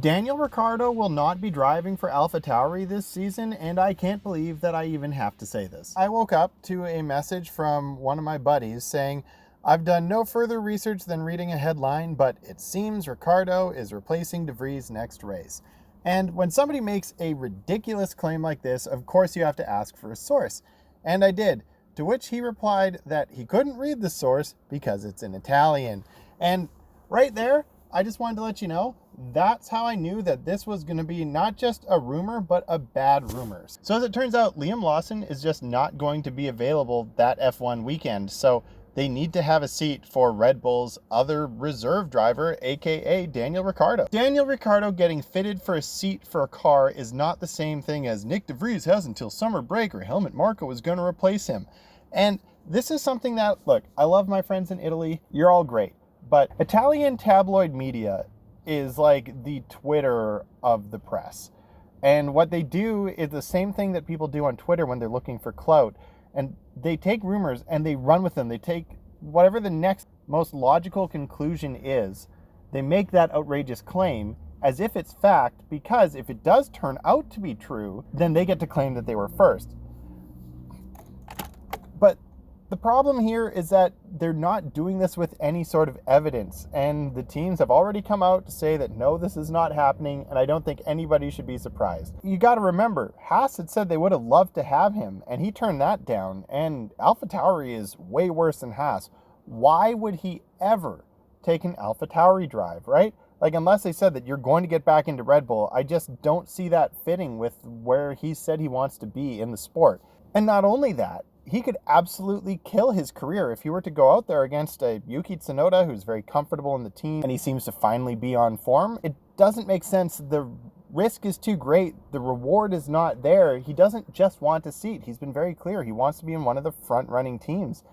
Daniel Ricciardo will not be driving for AlphaTauri this season, and I can't believe that I even have to say this. I woke up to a message from one of my buddies saying, "I've done no further research than reading a headline, but it seems Ricciardo is replacing De Vries next race." And when somebody makes a ridiculous claim like this, of course you have to ask for a source. And I did, to which he replied that he couldn't read the source because it's in Italian. And right there, I just wanted to let you know, that's how I knew that this was going to be not just a rumor, but a bad rumors. So as it turns out, Liam Lawson is just not going to be available that F1 weekend. So they need to have a seat for Red Bull's other reserve driver, aka Daniel Ricciardo. Daniel Ricciardo getting fitted for a seat for a car is not the same thing as Nyck De Vries has until summer break or Helmut Marko is going to replace him. And this is something that, look, I love my friends in Italy. You're all great. But Italian tabloid media is like the Twitter of the press. And what they do is the same thing that people do on Twitter when they're looking for clout. And they take rumors and they run with them. They take whatever the next most logical conclusion is. They make that outrageous claim as if it's fact, because if it does turn out to be true, then they get to claim that they were first. But the problem here is that they're not doing this with any sort of evidence, and the teams have already come out to say that no, this is not happening, and I don't think anybody should be surprised. You got to remember, Haas had said they would have loved to have him, and he turned that down, and AlphaTauri is way worse than Haas. Why would he ever take an AlphaTauri drive, right? Like, unless they said that you're going to get back into Red Bull, I just don't see that fitting with where he said he wants to be in the sport. And not only that, he could absolutely kill his career if he were to go out there against a Yuki Tsunoda who's very comfortable in the team and he seems to finally be on form. It doesn't make sense. The risk is too great. The reward is not there. He doesn't just want a seat. He's been very clear. He wants to be in one of the front-running teams.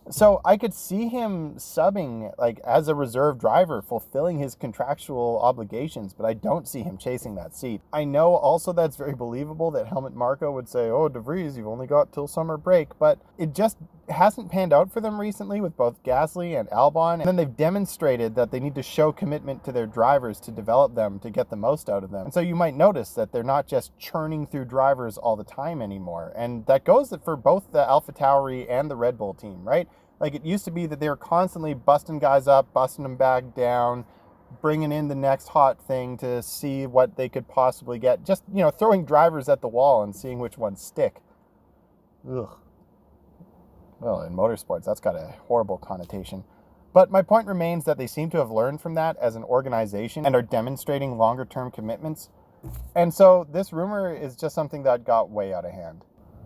So I could see him subbing like as a reserve driver, fulfilling his contractual obligations, but I don't see him chasing that seat. I know also that's very believable that Helmut Marko would say, "Oh, De Vries, you've only got till summer break," but it just hasn't panned out for them recently with both Gasly and Albon. And then they've demonstrated that they need to show commitment to their drivers to develop them, to get the most out of them. And so you might notice that they're not just churning through drivers all the time anymore. And that goes for both the AlphaTauri and the Red Bull team, right? Like, it used to be that they were constantly busting guys up, busting them back down, bringing in the next hot thing to see what they could possibly get. Just, throwing drivers at the wall and seeing which ones stick. Ugh. Well, in motorsports, that's got a horrible connotation. But my point remains that they seem to have learned from that as an organization and are demonstrating longer-term commitments. And so this rumor is just something that got way out of hand.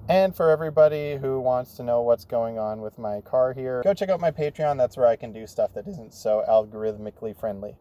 And for everybody who wants to know what's going on with my car here, go check out my Patreon. That's where I can do stuff that isn't so algorithmically friendly.